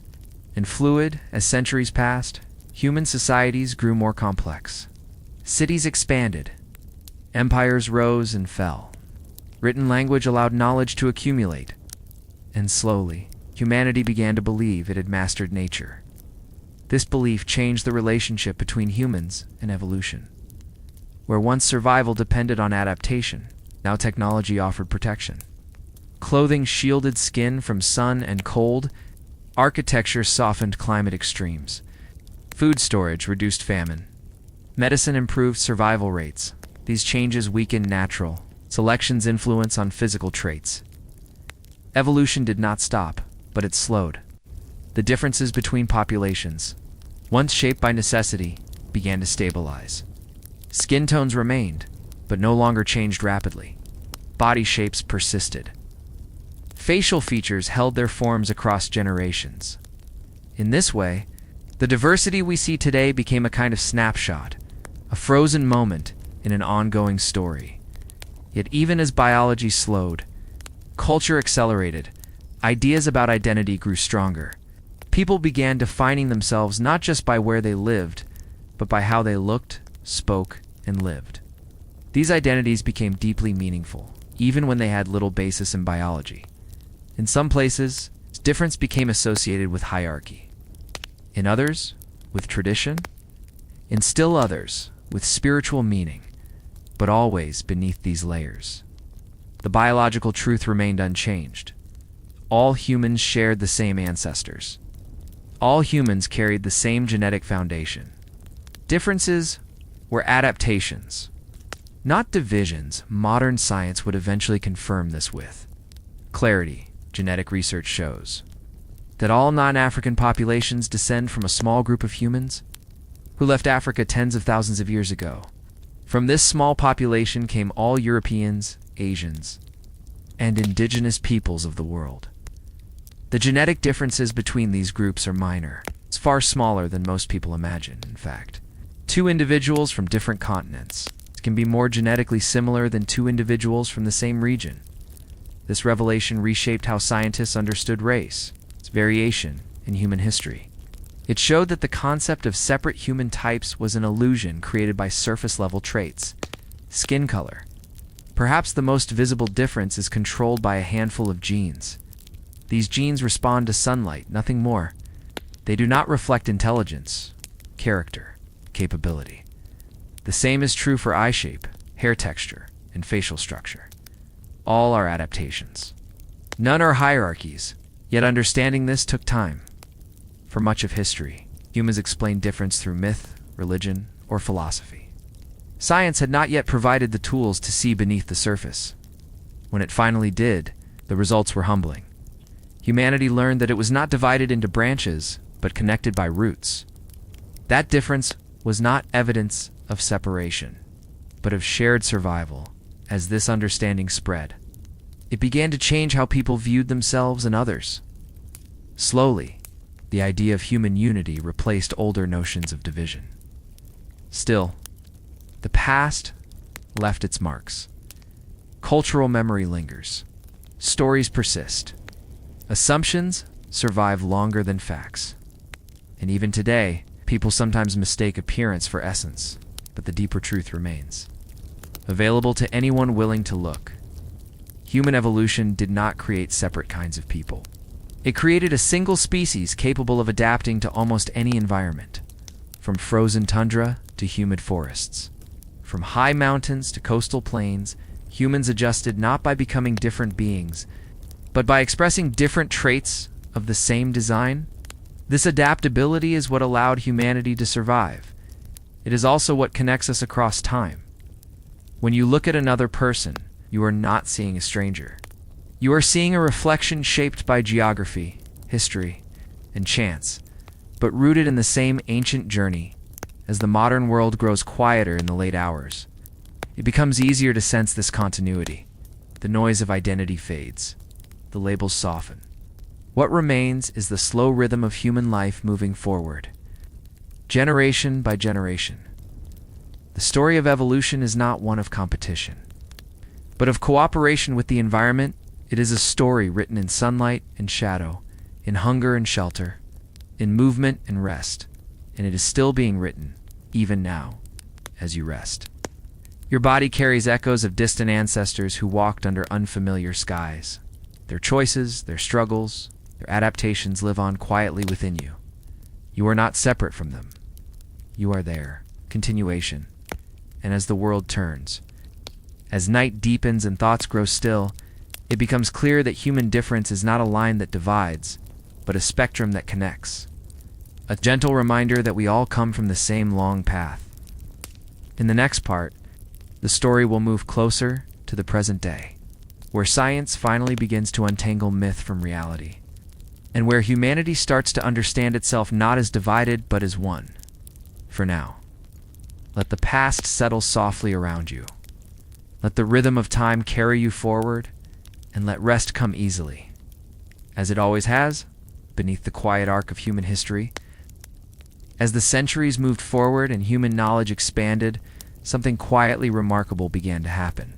and fluid. As centuries passed, human societies grew more complex. Cities expanded. Empires rose and fell. Written language allowed knowledge to accumulate. And slowly, humanity began to believe it had mastered nature. This belief changed the relationship between humans and evolution. Where once survival depended on adaptation, now technology offered protection. Clothing shielded skin from sun and cold. Architecture softened climate extremes. Food storage reduced famine. Medicine improved survival rates. These changes weakened natural selection's influence on physical traits. Evolution did not stop, but it slowed. The differences between populations, once shaped by necessity, began to stabilize. Skin tones remained, but no longer changed rapidly. Body shapes persisted. Facial features held their forms across generations. In this way, the diversity we see today became a kind of snapshot, a frozen moment in an ongoing story. Yet even as biology slowed, culture accelerated. Ideas about identity grew stronger. People began defining themselves not just by where they lived, but by how they looked, spoke, and lived. These identities became deeply meaningful, even when they had little basis in biology. In some places, difference became associated with hierarchy. In others, with tradition. In still others, with spiritual meaning. But always beneath these layers, the biological truth remained unchanged. All humans shared the same ancestors. All humans carried the same genetic foundation. Differences were adaptations, not divisions. Modern science would eventually confirm this with clarity. Genetic research shows that all non-African populations descend from a small group of humans who left Africa tens of thousands of years ago. From this small population came all Europeans, Asians, and indigenous peoples of the world. The genetic differences between these groups are minor. It's far smaller than most people imagine, in fact. Two individuals from different continents can be more genetically similar than two individuals from the same region. This revelation reshaped how scientists understood race, its variation in human history. It showed that the concept of separate human types was an illusion created by surface-level traits. Skin color. Perhaps the most visible difference is controlled by a handful of genes. These genes respond to sunlight, nothing more. They do not reflect intelligence, character, capability. The same is true for eye shape, hair texture, and facial structure. All are adaptations. None are hierarchies, yet understanding this took time. For much of history, humans explained difference through myth, religion, or philosophy. Science had not yet provided the tools to see beneath the surface. When it finally did, the results were humbling. Humanity learned that it was not divided into branches, but connected by roots. That difference was not evidence of separation, but of shared survival. As this understanding spread, it began to change how people viewed themselves and others. Slowly, the idea of human unity replaced older notions of division. Still, the past left its marks. Cultural memory lingers. Stories persist. Assumptions survive longer than facts. And even today, people sometimes mistake appearance for essence, but the deeper truth remains. Available to anyone willing to look. Human evolution did not create separate kinds of people. It created a single species capable of adapting to almost any environment, from frozen tundra to humid forests. From high mountains to coastal plains, humans adjusted not by becoming different beings, but by expressing different traits of the same design. This adaptability is what allowed humanity to survive. It is also what connects us across time. When you look at another person, you are not seeing a stranger. You are seeing a reflection shaped by geography, history, and chance, but rooted in the same ancient journey. As the modern world grows quieter in the late hours, it becomes easier to sense this continuity. The noise of identity fades. The labels soften. What remains is the slow rhythm of human life moving forward, generation by generation. The story of evolution is not one of competition, but of cooperation with the environment. It is a story written in sunlight and shadow, in hunger and shelter, in movement and rest, and it is still being written, even now, as you rest. Your body carries echoes of distant ancestors who walked under unfamiliar skies. Their choices, their struggles, their adaptations live on quietly within you. You are not separate from them. You are there, continuation. And as the world turns, as night deepens and thoughts grow still, it becomes clear that human difference is not a line that divides, but a spectrum that connects. A gentle reminder that we all come from the same long path. In the next part, the story will move closer to the present day, where science finally begins to untangle myth from reality, and where humanity starts to understand itself not as divided but as one. For now, let the past settle softly around you. Let the rhythm of time carry you forward, and let rest come easily, as it always has, beneath the quiet arc of human history. As the centuries moved forward and human knowledge expanded, something quietly remarkable began to happen.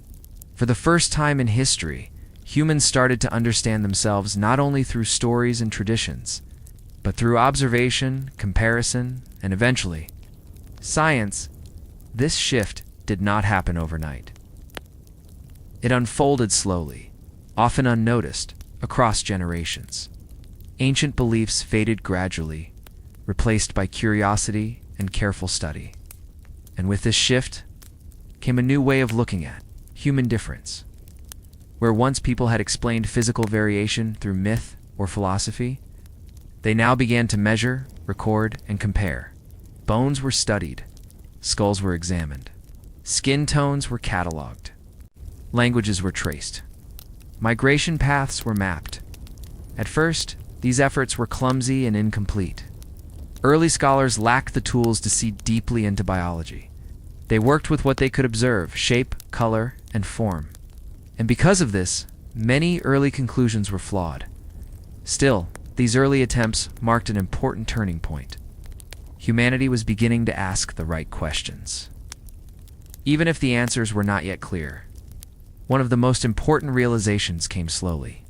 For the first time in history, humans started to understand themselves not only through stories and traditions, but through observation, comparison, and eventually, science. This shift did not happen overnight. It unfolded slowly, often unnoticed, across generations. Ancient beliefs faded gradually, replaced by curiosity and careful study. And with this shift came a new way of looking at human difference. Where once people had explained physical variation through myth or philosophy, they now began to measure, record, and compare. Bones were studied, skulls were examined, skin tones were cataloged, languages were traced, migration paths were mapped. At first, these efforts were clumsy and incomplete. Early scholars lacked the tools to see deeply into biology. They worked with what they could observe: shape, color, and form. And because of this, many early conclusions were flawed. Still, these early attempts marked an important turning point. Humanity was beginning to ask the right questions, even if the answers were not yet clear. One of the most important realizations came slowly.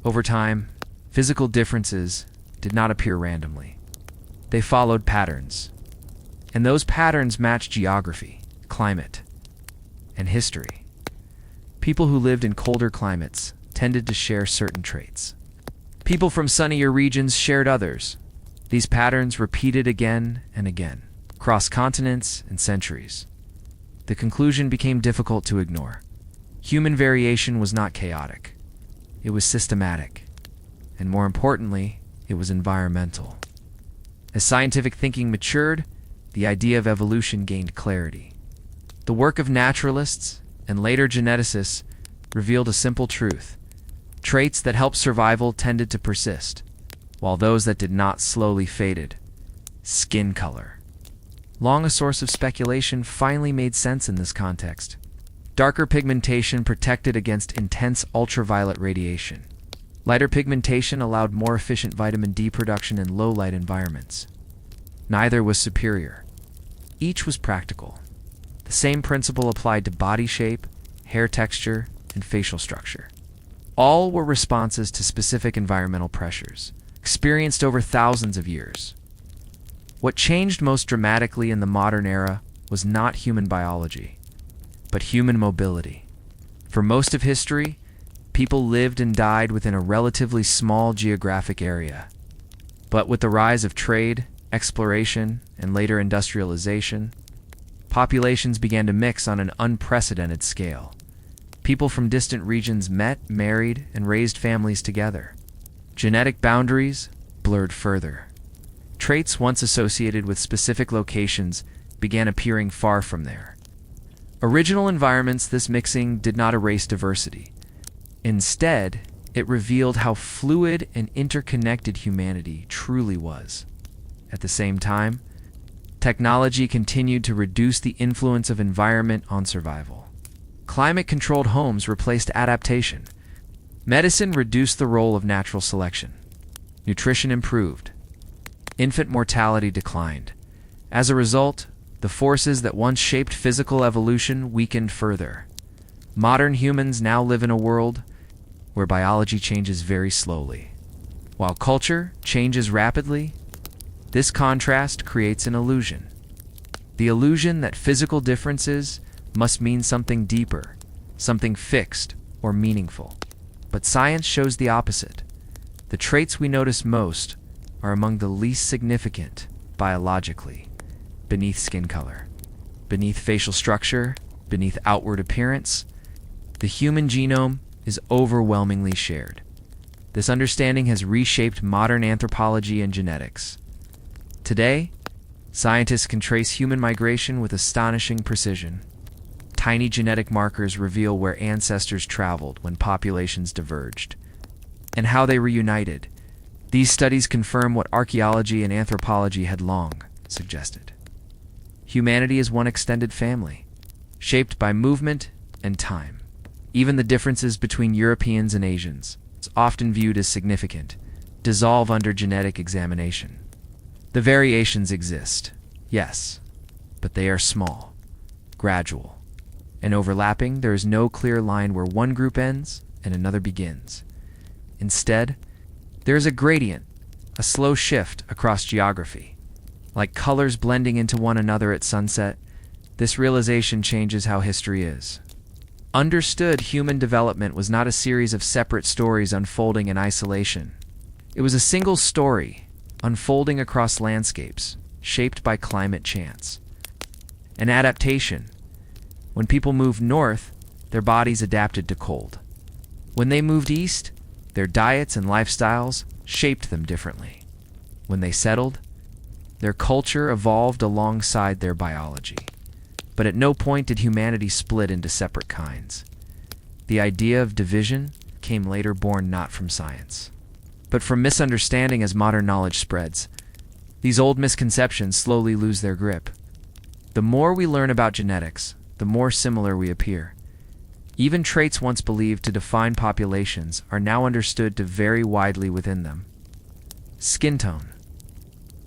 Over time, physical differences did not appear randomly. They followed patterns, and those patterns matched geography, climate, and history. People who lived in colder climates tended to share certain traits. People from sunnier regions shared others. These patterns repeated again and again, across continents and centuries. The conclusion became difficult to ignore. Human variation was not chaotic. It was systematic. And more importantly, it was environmental. As scientific thinking matured, the idea of evolution gained clarity. The work of naturalists and later geneticists revealed a simple truth. Traits that helped survival tended to persist, while those that did not slowly faded. Skin color. Long a source of speculation, finally made sense in this context. Darker pigmentation protected against intense ultraviolet radiation. Lighter pigmentation allowed more efficient vitamin D production in low-light environments. Neither was superior. Each was practical. The same principle applied to body shape, hair texture, and facial structure. All were responses to specific environmental pressures, experienced over thousands of years. What changed most dramatically in the modern era was not human biology, but human mobility. For most of history, people lived and died within a relatively small geographic area. But with the rise of trade, exploration, and later industrialization, populations began to mix on an unprecedented scale. People from distant regions met, married, and raised families together. Genetic boundaries blurred further. Traits once associated with specific locations began appearing far from there. Original environments, this mixing did not erase diversity. Instead, it revealed how fluid and interconnected humanity truly was. At the same time, technology continued to reduce the influence of environment on survival. Climate-controlled homes replaced adaptation. Medicine reduced the role of natural selection. Nutrition improved. Infant mortality declined. As a result, the forces that once shaped physical evolution weakened further. Modern humans now live in a world where biology changes very slowly. While culture changes rapidly, this contrast creates an illusion. The illusion that physical differences must mean something deeper, something fixed or meaningful. But science shows the opposite. The traits we notice most are among the least significant biologically, beneath skin color, beneath facial structure, beneath outward appearance. The human genome is overwhelmingly shared. This understanding has reshaped modern anthropology and genetics. Today, scientists can trace human migration with astonishing precision. Tiny genetic markers reveal where ancestors traveled when populations diverged, and how they reunited. These studies confirm what archaeology and anthropology had long suggested. Humanity is one extended family, shaped by movement and time. Even the differences between Europeans and Asians, often viewed as significant, dissolve under genetic examination. The variations exist, yes, but they are small, gradual, and overlapping. There is no clear line where one group ends and another begins. Instead, there is a gradient, a slow shift across geography. Like colors blending into one another at sunset, this realization changes how history is. Understood, human development was not a series of separate stories unfolding in isolation. It was a single story, unfolding across landscapes, shaped by climate chance. An adaptation. When people moved north, their bodies adapted to cold. When they moved east, their diets and lifestyles shaped them differently. When they settled, their culture evolved alongside their biology. But at no point did humanity split into separate kinds. The idea of division came later, born not from science, But from misunderstanding as modern knowledge spreads, these old misconceptions slowly lose their grip. The more we learn about genetics, the more similar we appear. Even traits once believed to define populations are now understood to vary widely within them. Skin tone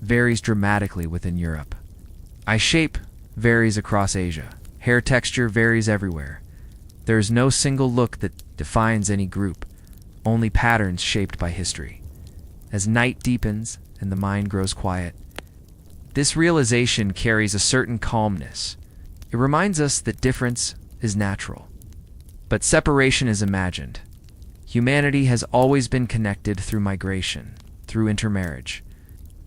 varies dramatically within Europe. Eye shape varies across Asia. Hair texture varies everywhere. There is no single look that defines any group, only patterns shaped by history. As night deepens and the mind grows quiet, this realization carries a certain calmness. It reminds us that difference is natural, but separation is imagined. Humanity has always been connected through migration, through intermarriage,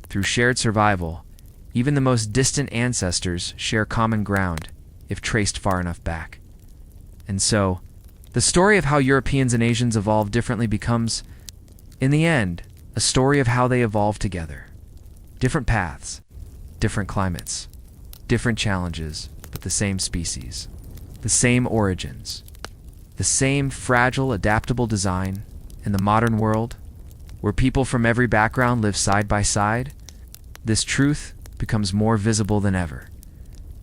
through shared survival. Even the most distant ancestors share common ground if traced far enough back. And so, the story of how Europeans and Asians evolved differently becomes, in the end, a story of how they evolved together. Different paths, different climates, different challenges, but the same species, the same origins, the same fragile, adaptable design. In the modern world, where people from every background live side by side, this truth becomes more visible than ever.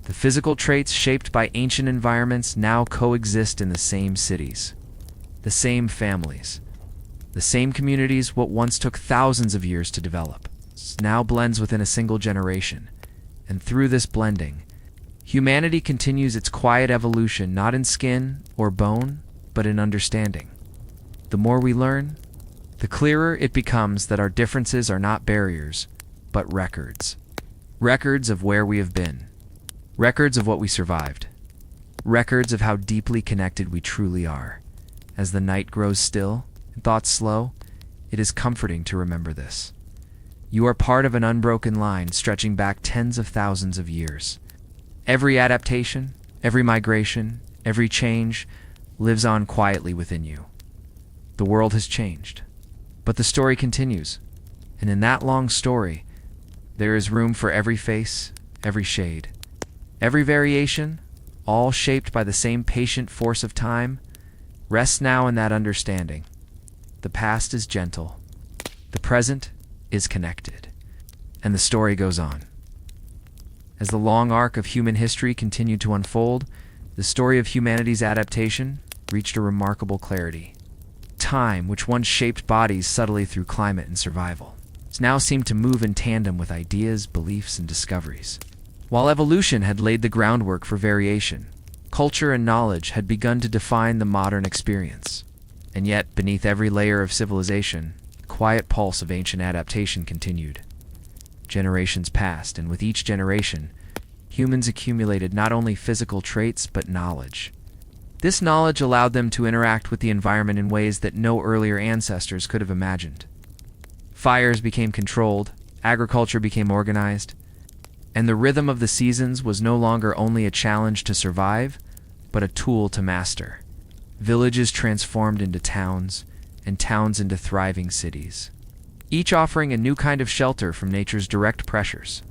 The physical traits shaped by ancient environments now coexist in the same cities, the same families, the same communities. What once took thousands of years to develop now blends within a single generation. And through this blending, humanity continues its quiet evolution, not in skin or bone, but in understanding. The more we learn, the clearer it becomes that our differences are not barriers, but records. Records of where we have been. Records of what we survived. Records of how deeply connected we truly are. As the night grows still and thoughts slow, it is comforting to remember this. You are part of an unbroken line stretching back tens of thousands of years. Every adaptation, every migration, every change lives on quietly within you. The world has changed, but the story continues. And in that long story, there is room for every face, every shade, every variation, all shaped by the same patient force of time. Rest now in that understanding. The past is gentle, the present is connected, and the story goes on. As the long arc of human history continued to unfold, the story of humanity's adaptation reached a remarkable clarity. Time, which once shaped bodies subtly through climate and survival, now seemed to move in tandem with ideas, beliefs, and discoveries. While evolution had laid the groundwork for variation, culture and knowledge had begun to define the modern experience. And yet, beneath every layer of civilization, the quiet pulse of ancient adaptation continued. Generations passed, and with each generation, humans accumulated not only physical traits, but knowledge. This knowledge allowed them to interact with the environment in ways that no earlier ancestors could have imagined. Fires became controlled, agriculture became organized, and the rhythm of the seasons was no longer only a challenge to survive, but a tool to master. Villages transformed into towns, and towns into thriving cities, each offering a new kind of shelter from nature's direct pressures.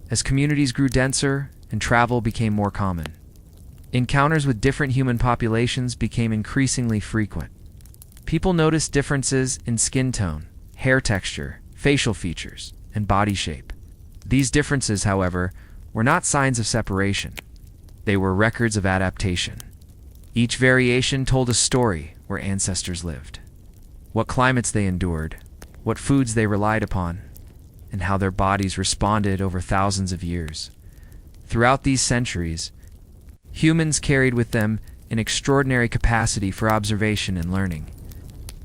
As communities grew denser and travel became more common, encounters with different human populations became increasingly frequent. People noticed differences in skin tone, hair texture, facial features, and body shape. These differences, however, were not signs of separation. They were records of adaptation. Each variation told a story where ancestors lived, what climates they endured, what foods they relied upon, and how their bodies responded over thousands of years. Throughout these centuries, humans carried with them an extraordinary capacity for observation and learning.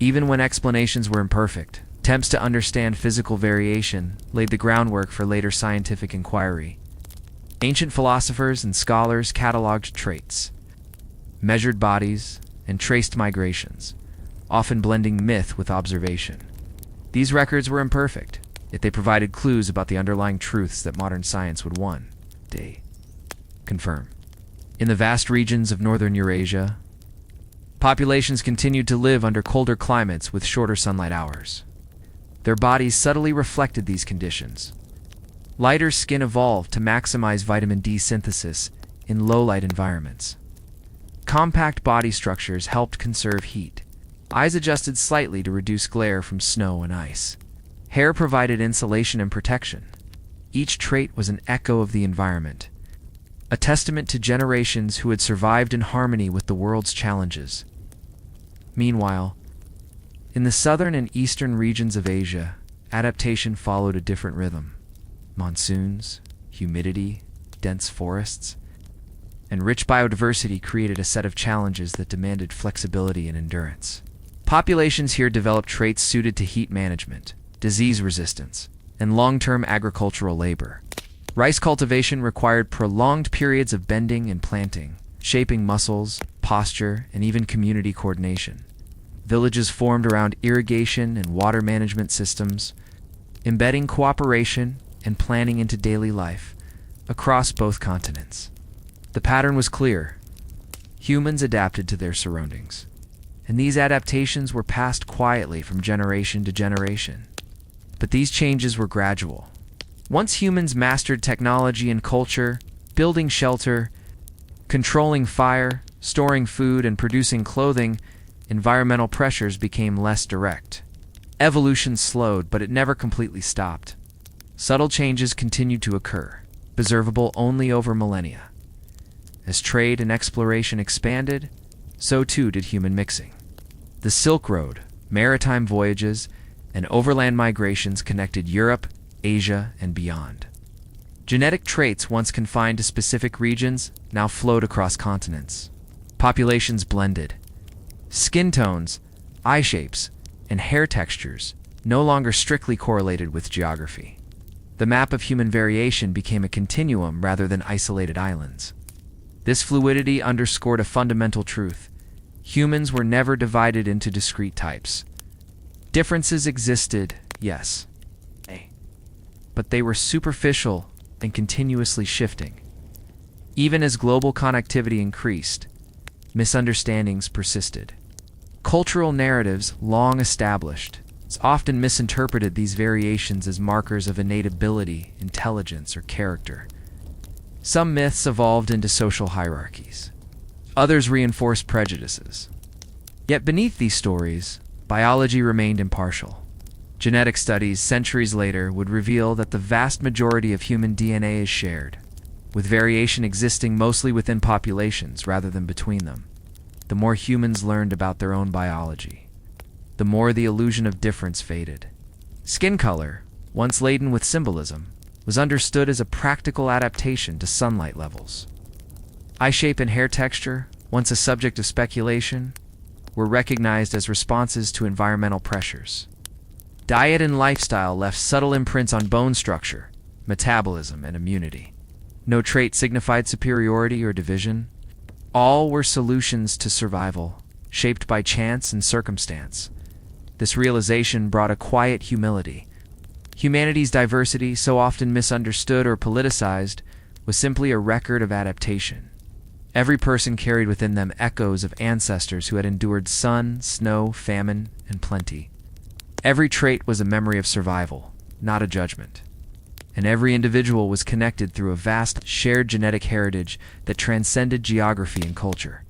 Even when explanations were imperfect, attempts to understand physical variation laid the groundwork for later scientific inquiry. Ancient philosophers and scholars cataloged traits, measured bodies, and traced migrations, often blending myth with observation. These records were imperfect, yet they provided clues about the underlying truths that modern science would one day confirm. In the vast regions of northern Eurasia, populations continued to live under colder climates with shorter sunlight hours. Their bodies subtly reflected these conditions. Lighter skin evolved to maximize vitamin D synthesis in low-light environments. Compact body structures helped conserve heat, eyes adjusted slightly to reduce glare from snow and ice. Hair provided insulation and protection. Each trait was an echo of the environment, a testament to generations who had survived in harmony with the world's challenges. Meanwhile, in the southern and eastern regions of Asia, adaptation followed a different rhythm. Monsoons, humidity, dense forests, and rich biodiversity created a set of challenges that demanded flexibility and endurance. Populations here developed traits suited to heat management, disease resistance, and long-term agricultural labor. Rice cultivation required prolonged periods of bending and planting, shaping muscles, posture, and even community coordination. Villages formed around irrigation and water management systems, embedding cooperation and planning into daily life across both continents. The pattern was clear. Humans adapted to their surroundings, and these adaptations were passed quietly from generation to generation. But these changes were gradual. Once humans mastered technology and culture, building shelter, controlling fire, storing food, and producing clothing, environmental pressures became less direct. Evolution slowed, but it never completely stopped. Subtle changes continued to occur, observable only over millennia. As trade and exploration expanded, so too did human mixing. The Silk Road, maritime voyages, and overland migrations connected Europe, Asia, and beyond. Genetic traits once confined to specific regions now flowed across continents. Populations blended. Skin tones, eye shapes, and hair textures no longer strictly correlated with geography. The map of human variation became a continuum rather than isolated islands. This fluidity underscored a fundamental truth. Humans were never divided into discrete types. Differences existed, yes, but they were superficial and continuously shifting. Even as global connectivity increased, misunderstandings persisted. Cultural narratives, long established, often misinterpreted these variations as markers of innate ability, intelligence, or character. Some myths evolved into social hierarchies. Others reinforced prejudices. Yet beneath these stories, biology remained impartial. Genetic studies centuries later would reveal that the vast majority of human DNA is shared, with variation existing mostly within populations rather than between them. The more humans learned about their own biology, the more the illusion of difference faded. Skin color, once laden with symbolism, was understood as a practical adaptation to sunlight levels. Eye shape and hair texture, once a subject of speculation, were recognized as responses to environmental pressures. Diet and lifestyle left subtle imprints on bone structure, metabolism, and immunity. No trait signified superiority or division. All were solutions to survival, shaped by chance and circumstance. This realization brought a quiet humility. Humanity's diversity, so often misunderstood or politicized, was simply a record of adaptation. Every person carried within them echoes of ancestors who had endured sun, snow, famine, and plenty. Every trait was a memory of survival, not a judgment. And every individual was connected through a vast, shared genetic heritage that transcended geography and culture.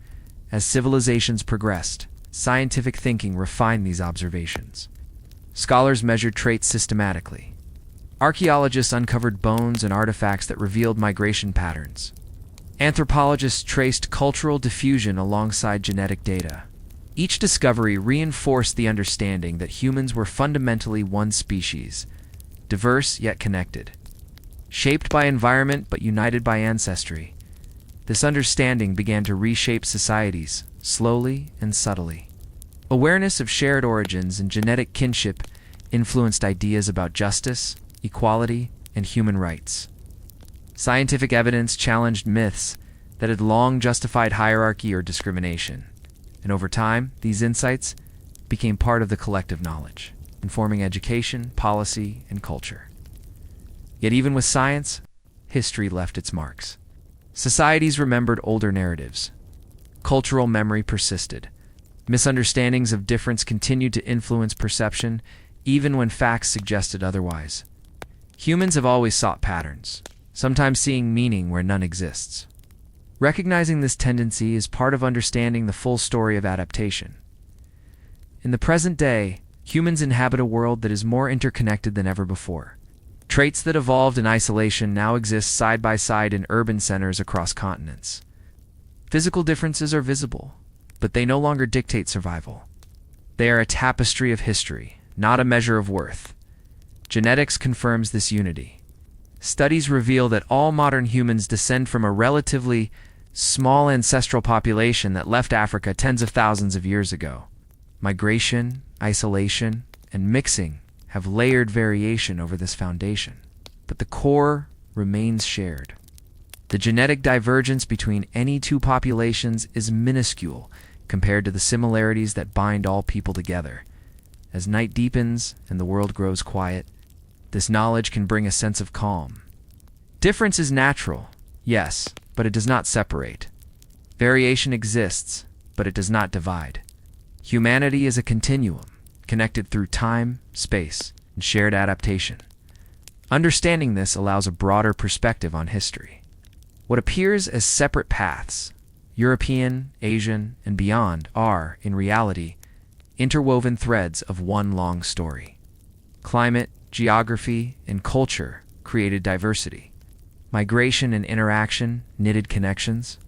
As civilizations progressed, scientific thinking refined these observations. Scholars measured traits systematically. Archaeologists uncovered bones and artifacts that revealed migration patterns. Anthropologists traced cultural diffusion alongside genetic data. Each discovery reinforced the understanding that humans were fundamentally one species, diverse yet connected. Shaped by environment but united by ancestry, this understanding began to reshape societies, slowly and subtly. Awareness of shared origins and genetic kinship influenced ideas about justice, equality, and human rights. Scientific evidence challenged myths that had long justified hierarchy or discrimination, and over time, these insights became part of the collective knowledge, informing education, policy, and culture. Yet even with science, history left its marks. Societies remembered older narratives. Cultural memory persisted. Misunderstandings of difference continued to influence perception, even when facts suggested otherwise. Humans have always sought patterns, sometimes seeing meaning where none exists. Recognizing this tendency is part of understanding the full story of adaptation. In the present day, humans inhabit a world that is more interconnected than ever before. Traits that evolved in isolation now exist side by side in urban centers across continents. Physical differences are visible, but they no longer dictate survival. They are a tapestry of history, not a measure of worth. Genetics confirms this unity. Studies reveal that all modern humans descend from a relatively small ancestral population that left Africa tens of thousands of years ago. Migration, isolation, and mixing have layered variation over this foundation, but the core remains shared. The genetic divergence between any two populations is minuscule compared to the similarities that bind all people together. As night deepens and the world grows quiet, this knowledge can bring a sense of calm. Difference is natural, yes, but it does not separate. Variation exists, but it does not divide. Humanity is a continuum, connected through time, space, and shared adaptation. Understanding this allows a broader perspective on history. What appears as separate paths, European, Asian, and beyond, are, in reality, interwoven threads of one long story. Climate, geography, and culture created diversity. Migration and interaction knitted connections,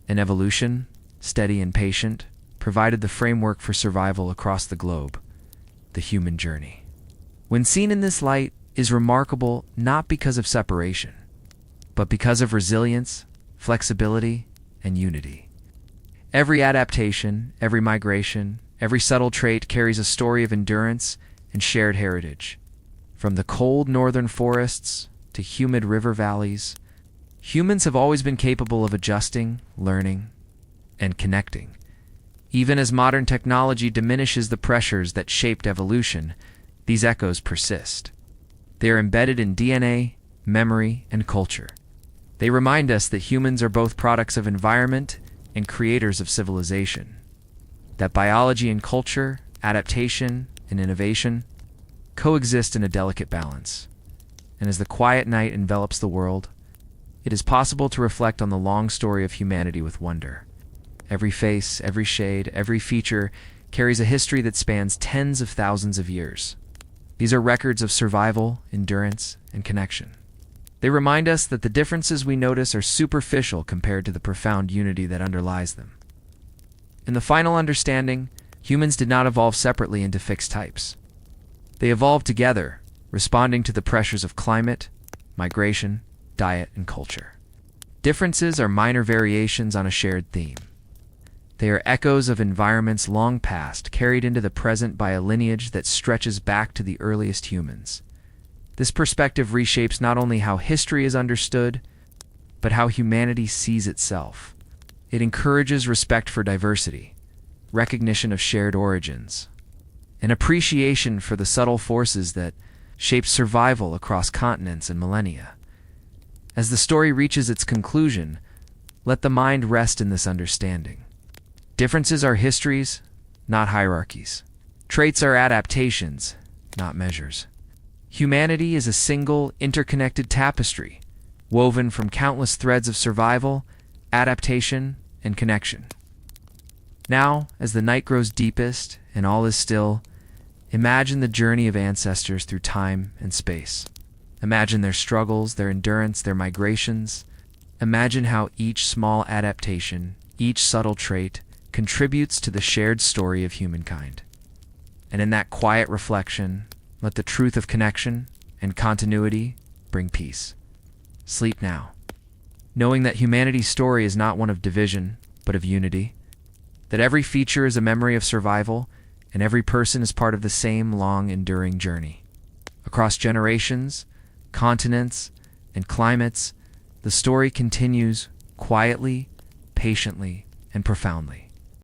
and evolution, steady and patient, provided the framework for survival across the globe. The human journey, when seen in this light, is remarkable not because of separation, but because of resilience, flexibility, and unity. Every adaptation, every migration, every subtle trait carries a story of endurance and shared heritage. From the cold northern forests to humid river valleys, humans have always been capable of adjusting, learning, and connecting. Even as modern technology diminishes the pressures that shaped evolution, these echoes persist. They are embedded in DNA, memory, and culture. They remind us that humans are both products of environment and creators of civilization. That biology and culture, adaptation and innovation, coexist in a delicate balance. And as the quiet night envelops the world, it is possible to reflect on the long story of humanity with wonder. Every face, every shade, every feature carries a history that spans tens of thousands of years. These are records of survival, endurance, and connection. They remind us that the differences we notice are superficial compared to the profound unity that underlies them. In the final understanding, humans did not evolve separately into fixed types. They evolved together, responding to the pressures of climate, migration, diet, and culture. Differences are minor variations on a shared theme. They are echoes of environments long past, carried into the present by a lineage that stretches back to the earliest humans. This perspective reshapes not only how history is understood, but how humanity sees itself. It encourages respect for diversity, recognition of shared origins, and appreciation for the subtle forces that shape survival across continents and millennia. As the story reaches its conclusion, let the mind rest in this understanding. Differences are histories, not hierarchies. Traits are adaptations, not measures. Humanity is a single, interconnected tapestry, woven from countless threads of survival, adaptation, and connection. Now, as the night grows deepest and all is still, imagine the journey of ancestors through time and space. Imagine their struggles, their endurance, their migrations. Imagine how each small adaptation, each subtle trait, contributes to the shared story of humankind. And in that quiet reflection, let the truth of connection and continuity bring peace. Sleep now, knowing that humanity's story is not one of division, but of unity, that every feature is a memory of survival, and every person is part of the same long, enduring journey. Across generations, continents, and climates, the story continues quietly, patiently, and profoundly.